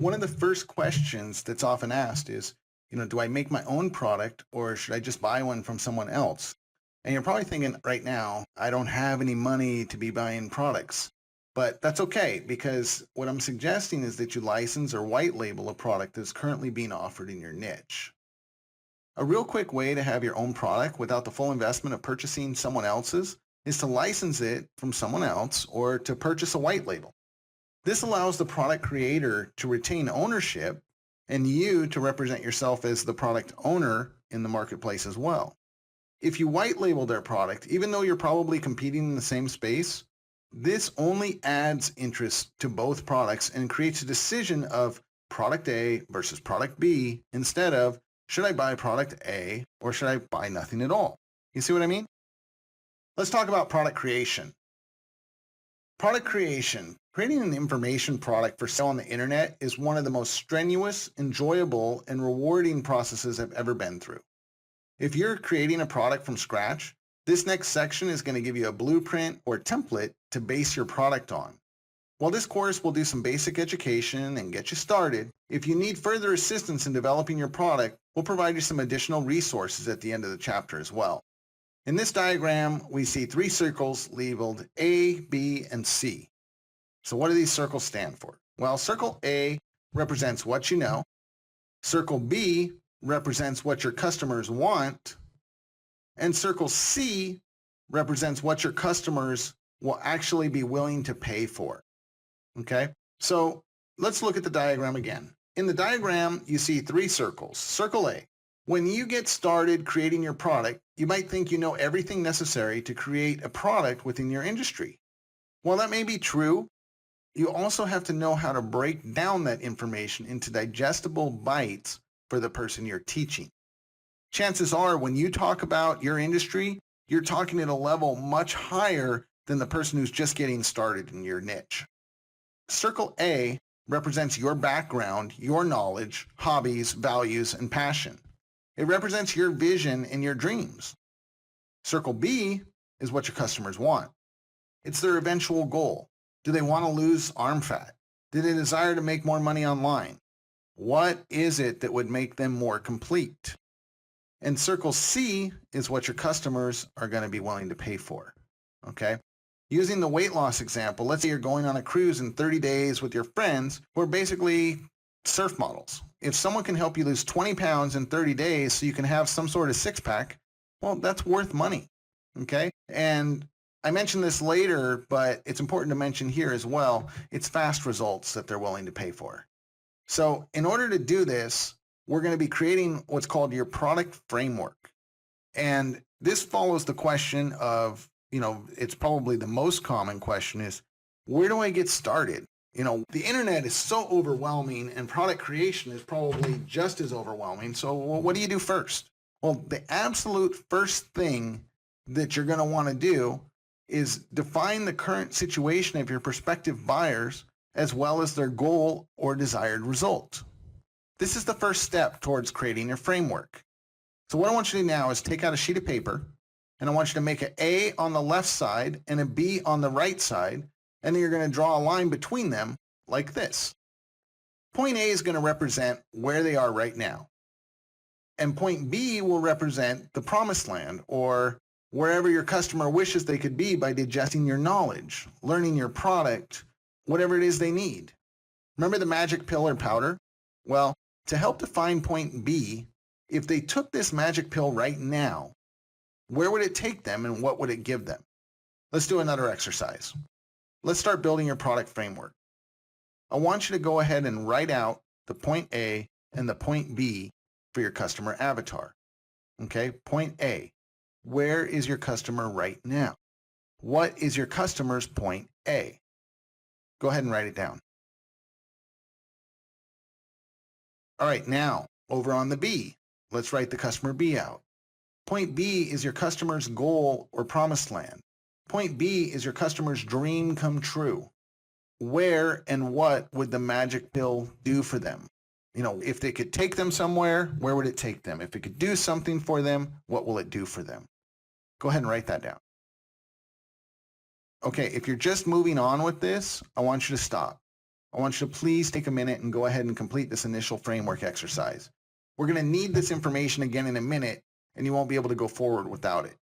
One of the first questions that's often asked is, do I make my own product or should I just buy one from someone else? And you're probably thinking right now, I don't have any money to be buying products. But that's okay because what I'm suggesting is that you license or white label a product that's currently being offered in your niche. A real quick way to have your own product without the full investment of purchasing someone else's is to license it from someone else or to purchase a white label. This allows the product creator to retain ownership and you to represent yourself as the product owner in the marketplace as well. If you white label their product, even though you're probably competing in the same space, this only adds interest to both products and creates a decision of product A versus product B instead of should I buy product A or should I buy nothing at all? You see what I mean? Let's talk about product creation. Product creation, creating an information product for sale on the internet is one of the most strenuous, enjoyable, and rewarding processes I've ever been through. If you're creating a product from scratch, this next section is going to give you a blueprint or template to base your product on. While this course will do some basic education and get you started, if you need further assistance in developing your product, we'll provide you some additional resources at the end of the chapter as well. In this diagram, we see three circles labeled A, B, and C. So what do these circles stand for? Well, circle A represents what you know. Circle B represents what your customers want. And circle C represents what your customers will actually be willing to pay for. Okay, so let's look at the diagram again. In the diagram, you see three circles. Circle A. When you get started creating your product, you might think you know everything necessary to create a product within your industry. While that may be true, you also have to know how to break down that information into digestible bites for the person you're teaching. Chances are when you talk about your industry, you're talking at a level much higher than the person who's just getting started in your niche. Circle A represents your background, your knowledge, hobbies, values, and passion. It represents your vision and your dreams. Circle B is what your customers want. It's their eventual goal. Do they want to lose arm fat? Do they desire to make more money online? What is it that would make them more complete? And circle C is what your customers are going to be willing to pay for. Okay? Using the weight loss example, let's say you're going on a cruise in 30 days with your friends who are basically surf models. If someone can help you lose 20 pounds in 30 days so you can have some sort of six-pack, well, that's worth money. Okay? And I mentioned this later, but it's important to mention here as well, it's fast results that they're willing to pay for. So in order to do this, we're going to be creating what's called your product framework. And this follows the question of, it's probably the most common question is, where do I get started? The internet is so overwhelming and product creation is probably just as overwhelming. So what do you do first? Well, the absolute first thing that you're going to want to do is define the current situation of your prospective buyers as well as their goal or desired result. This is the first step towards creating your framework. So what I want you to do now is take out a sheet of paper and I want you to make an A on the left side and a B on the right side, and then you're going to draw a line between them like this. Point A is going to represent where they are right now. And point B will represent the promised land or wherever your customer wishes they could be by digesting your knowledge, learning your product, whatever it is they need. Remember the magic pill or powder? Well, to help define point B, if they took this magic pill right now, where would it take them and what would it give them? Let's do another exercise. Let's start building your product framework. I want you to go ahead and write out the point A and the point B for your customer avatar. Okay, point A, where is your customer right now? What is your customer's point A? Go ahead and write it down. All right, now over on the B, let's write the customer B out. Point B is your customer's goal or promised land. Point B is your customer's dream come true. Where and what would the magic pill do for them? If they could take them somewhere, where would it take them? If it could do something for them, what will it do for them? Go ahead and write that down. Okay, if you're just moving on with this, I want you to stop. I want you to please take a minute and go ahead and complete this initial framework exercise. We're going to need this information again in a minute, and you won't be able to go forward without it.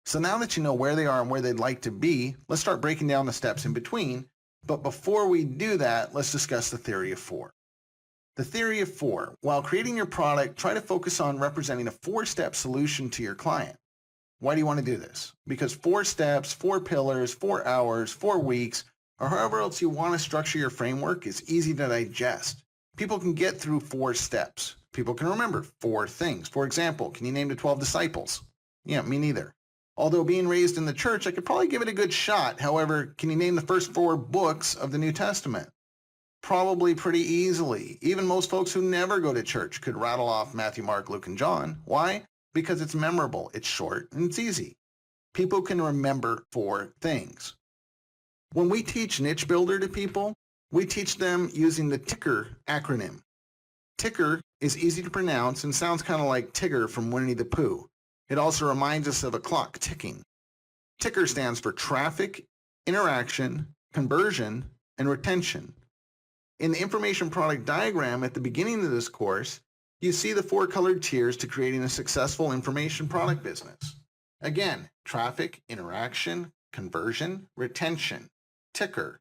So now that you know where they are and where they'd like to be, let's start breaking down the steps in between. But before we do that, let's discuss the theory of 4. The theory of 4. While creating your product, try to focus on representing a 4-step solution to your client. Why do you want to do this? Because 4 steps, 4 pillars, 4 hours, 4 weeks, or however else you want to structure your framework is easy to digest. People can get through 4 steps. People can remember 4 things. For example, can you name the 12 disciples? Yeah, me neither. Although being raised in the church, I could probably give it a good shot. However, can you name the first 4 books of the New Testament? Probably pretty easily. Even most folks who never go to church could rattle off Matthew, Mark, Luke, and John. Why? Because it's memorable, it's short, and it's easy. People can remember 4 things. When we teach NicheBuilder to people, we teach them using the TICKER acronym. TICKER is easy to pronounce and sounds kind of like Tigger from Winnie the Pooh. It also reminds us of a clock ticking. TICKER stands for traffic, interaction, conversion, and retention. In the information product diagram at the beginning of this course, you see the 4 colored tiers to creating a successful information product business. Again, traffic, interaction, conversion, retention, TICKER.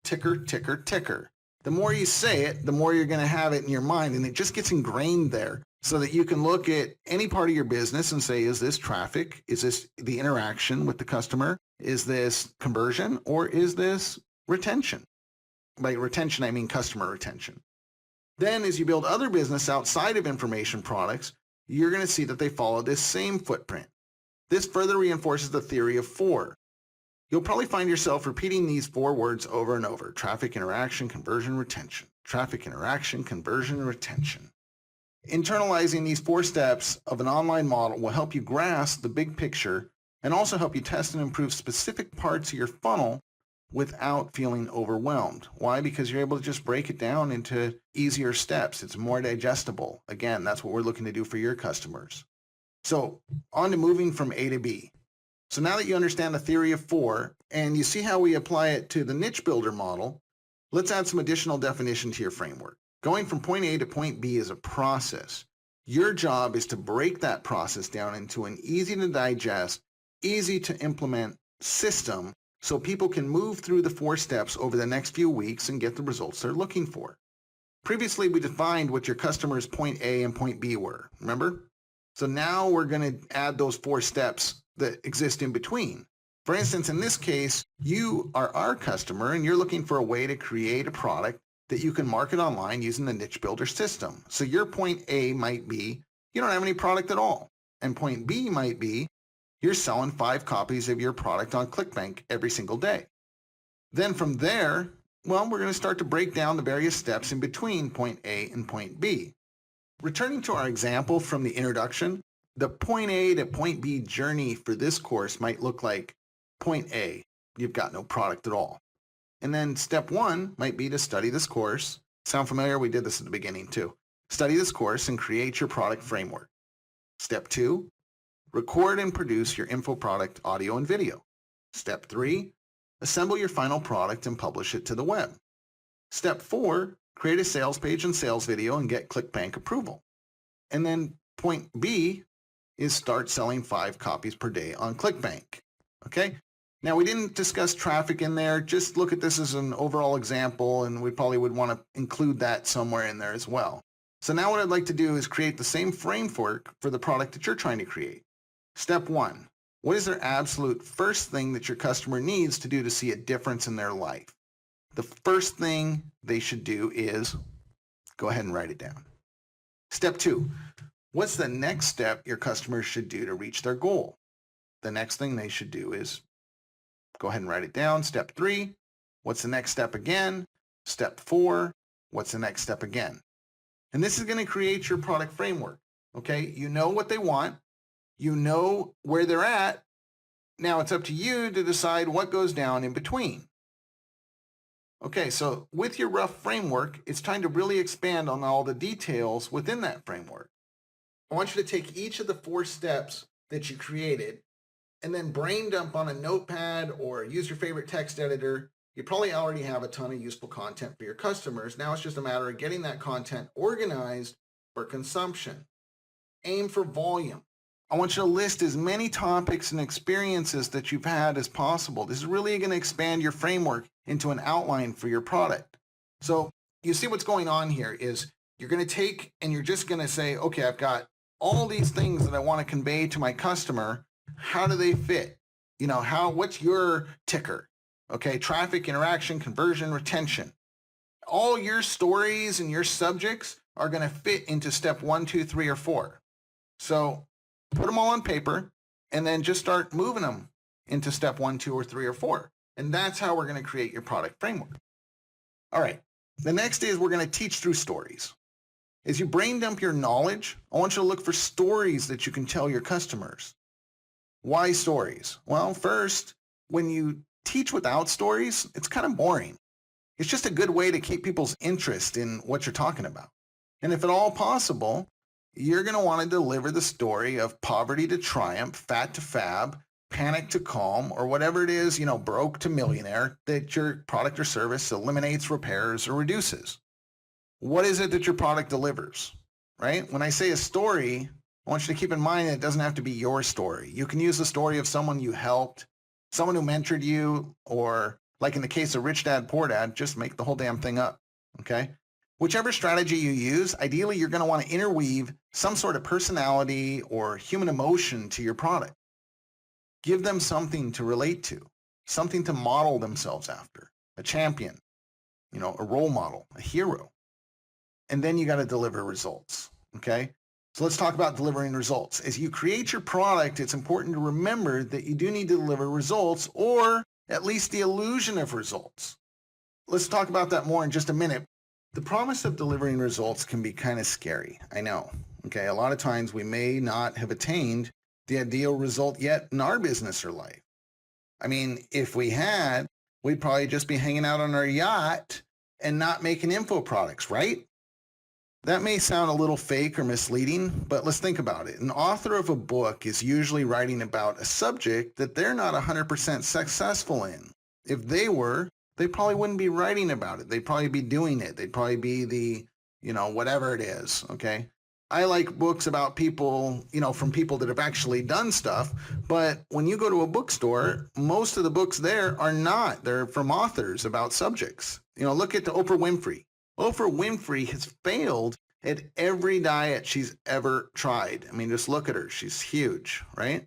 TICKER, TICKER, TICKER. The more you say it, the more you're going to have it in your mind, and it just gets ingrained there so that you can look at any part of your business and say, is this traffic? Is this the interaction with the customer? Is this conversion? Or is this retention? By retention, I mean customer retention. Then as you build other business outside of information products, you're going to see that they follow this same footprint. This further reinforces the theory of 4. You'll probably find yourself repeating these 4 words over and over. Traffic, interaction, conversion, retention. Traffic, interaction, conversion, retention. Internalizing these 4 steps of an online model will help you grasp the big picture and also help you test and improve specific parts of your funnel without feeling overwhelmed. Why? Because you're able to just break it down into easier steps. It's more digestible. Again, that's what we're looking to do for your customers. So on to moving from A to B. So now that you understand the theory of 4 and you see how we apply it to the NicheBuilder model, let's add some additional definition to your framework. Going from point A to point B is a process. Your job is to break that process down into an easy to digest, easy to implement system so people can move through the 4 steps over the next few weeks and get the results they're looking for. Previously, we defined what your customer's point A and point B were, remember? So now we're going to add those 4 steps that exist in between. For instance, in this case, you are our customer and you're looking for a way to create a product that you can market online using the NicheBuilder system. So your point A might be, you don't have any product at all. And point B might be, you're selling 5 copies of your product on ClickBank every single day. Then from there, well, we're going to start to break down the various steps in between point A and point B. Returning to our example from the introduction, the point A to point B journey for this course might look like point A, you've got no product at all. And then step 1 might be to study this course. Sound familiar? We did this at the beginning too. Study this course and create your product framework. Step 2, record and produce your info product audio and video. Step 3, assemble your final product and publish it to the web. Step 4, create a sales page and sales video and get ClickBank approval. And then point B is start selling 5 copies per day on ClickBank. Okay? Now, we didn't discuss traffic in there. Just look at this as an overall example, and we probably would want to include that somewhere in there as well. So now what I'd like to do is create the same framework for the product that you're trying to create. Step 1, what is their absolute first thing that your customer needs to do to see a difference in their life? The first thing they should do is go ahead and write it down. Step 2, what's the next step your customers should do to reach their goal? The next thing they should do is go ahead and write it down. Step 3, what's the next step again? Step 4, what's the next step again? And this is going to create your product framework. Okay, you know what they want. You know where they're at. Now it's up to you to decide what goes down in between. Okay, so with your rough framework, it's time to really expand on all the details within that framework. I want you to take each of the 4 steps that you created and then brain dump on a notepad or use your favorite text editor You probably already have a ton of useful content for your customers. Now it's just a matter of getting that content organized for consumption. Aim for volume. I want you to list as many topics and experiences that you've had as possible. This is really going to expand your framework into an outline for your product. So you see what's going on here is you're going to take and you're just going to say, okay, I've got all these things that I want to convey to my customer. How do they fit? What's your ticker? Okay, traffic, interaction, conversion, retention. All your stories and your subjects are going to fit into step 1, 2, 3, or 4. So put them all on paper and then just start moving them into step 1, 2, or 3, or 4. And that's how we're going to create your product framework. All right. The next is we're going to teach through stories. As you brain dump your knowledge, I want you to look for stories that you can tell your customers. Why stories? Well, first, when you teach without stories, it's kind of boring. It's just a good way to keep people's interest in what you're talking about. And if at all possible, you're going to want to deliver the story of poverty to triumph, fat to fab, panic to calm, or whatever it is, broke to millionaire that your product or service eliminates, repairs, or reduces. What is it that your product delivers, right? When I say a story, I want you to keep in mind that it doesn't have to be your story. You can use the story of someone you helped, someone who mentored you, or like in the case of Rich Dad, Poor Dad, just make the whole damn thing up, okay? Whichever strategy you use, ideally you're going to want to interweave some sort of personality or human emotion to your product. Give them something to relate to, something to model themselves after, a champion, a role model, a hero. And then you got to deliver results, okay? So let's talk about delivering results. As you create your product, it's important to remember that you do need to deliver results, or at least the illusion of results. Let's talk about that more in just a minute. The promise of delivering results can be kind of scary, I know. Okay, a lot of times we may not have attained the ideal result yet in our business or life. I mean, if we had, we'd probably just be hanging out on our yacht and not making info products, right? That may sound a little fake or misleading, but let's think about it. An author of a book is usually writing about a subject that they're not 100% successful in. If they were, they probably wouldn't be writing about it. They'd probably be doing it. They'd probably be the, whatever it is, okay? I like books about people, from people that have actually done stuff, but when you go to a bookstore, most of the books there are not. They're from authors about subjects. Look at the Oprah Winfrey. Oprah Winfrey has failed at every diet she's ever tried. I mean, just look at her. She's huge, right?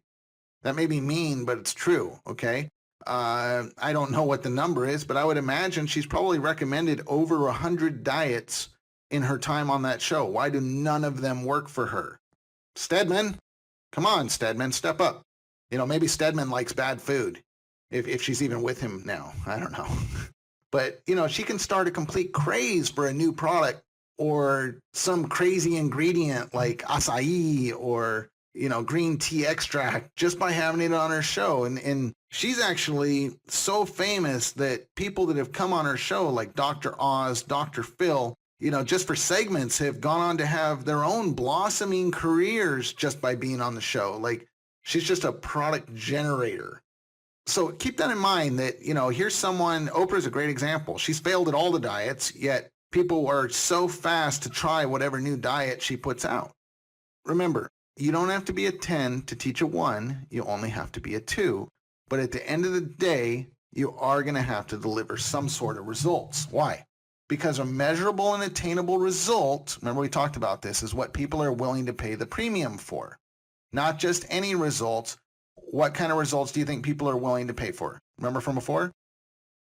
That may be mean, but it's true, okay? I don't know what the number is, but I would imagine she's probably recommended over 100 diets in her time on that show. Why do none of them work for her? Stedman, come on, Stedman, step up. Maybe Stedman likes bad food, if she's even with him now. I don't know. But, she can start a complete craze for a new product or some crazy ingredient like acai or, green tea extract just by having it on her show. And she's actually so famous that people that have come on her show, like Dr. Oz, Dr. Phil, just for segments, have gone on to have their own blossoming careers just by being on the show. Like, she's just a product generator. So keep that in mind that, here's someone, Oprah's a great example. She's failed at all the diets, yet people are so fast to try whatever new diet she puts out. Remember, you don't have to be a 10 to teach a 1. You only have to be a 2. But at the end of the day, you are going to have to deliver some sort of results. Why? Because a measurable and attainable result, remember we talked about this, is what people are willing to pay the premium for. Not just any results. What kind of results do you think people are willing to pay for? Remember from before?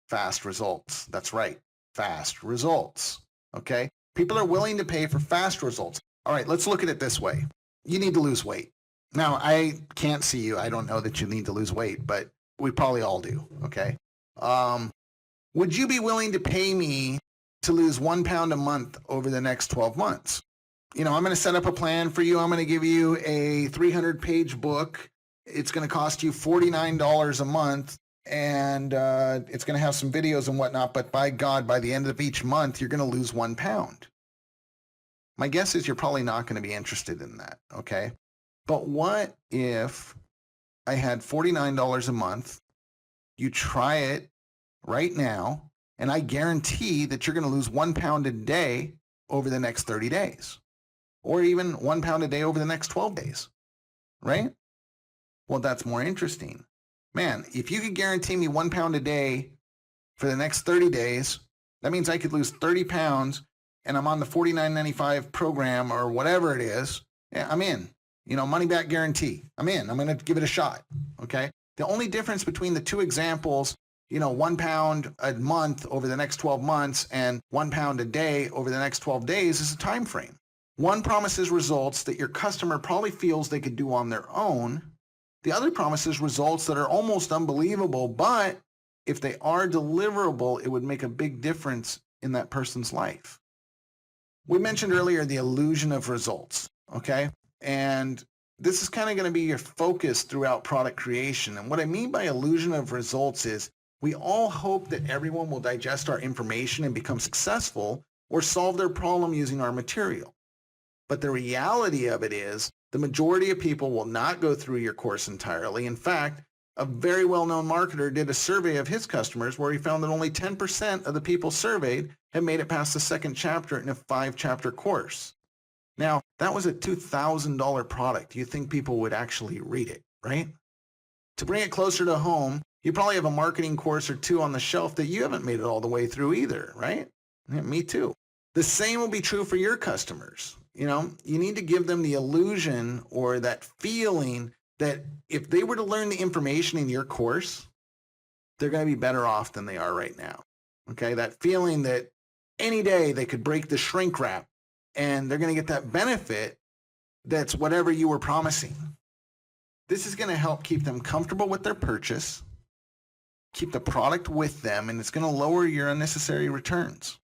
Fast results. That's right. Fast results. Okay? People are willing to pay for fast results. All right, let's look at it this way. You need to lose weight. Now, I can't see you. I don't know that you need to lose weight, but we probably all do. Okay? Would you be willing to pay me to lose 1 pound a month over the next 12 months? I'm going to set up a plan for you. I'm going to give you a 300-page book. It's going to cost you $49 a month, and it's going to have some videos and whatnot, but by God, by the end of each month, you're going to lose 1 pound. My guess is you're probably not going to be interested in that, okay? But what if I had $49 a month, you try it right now, and I guarantee that you're going to lose 1 pound a day over the next 30 days, or even 1 pound a day over the next 12 days, right? Well, that's more interesting. Man, if you could guarantee me 1 pound a day for the next 30 days, that means I could lose 30 pounds and I'm on the $49.95 program or whatever it is. Yeah, I'm in. Money back guarantee. I'm in. I'm going to give it a shot. Okay. The only difference between the two examples, 1 pound a month over the next 12 months and 1 pound a day over the next 12 days is a time frame. One promises results that your customer probably feels they could do on their own. The other promises results that are almost unbelievable, but if they are deliverable, it would make a big difference in that person's life. We mentioned earlier the illusion of results, okay? And this is kind of going to be your focus throughout product creation. And what I mean by illusion of results is we all hope that everyone will digest our information and become successful or solve their problem using our material. But the reality of it is the majority of people will not go through your course entirely. In fact, a very well-known marketer did a survey of his customers where he found that only 10% of the people surveyed had made it past the second chapter in a 5-chapter course. Now, that was a $2,000 product. You think people would actually read it, right? To bring it closer to home, you probably have a marketing course or two on the shelf that you haven't made it all the way through either, right? Yeah, me too. The same will be true for your customers. You need to give them the illusion or that feeling that if they were to learn the information in your course, they're going to be better off than they are right now. Okay, that feeling that any day they could break the shrink wrap and they're going to get that benefit that's whatever you were promising. This is going to help keep them comfortable with their purchase, keep the product with them, and it's going to lower your unnecessary returns.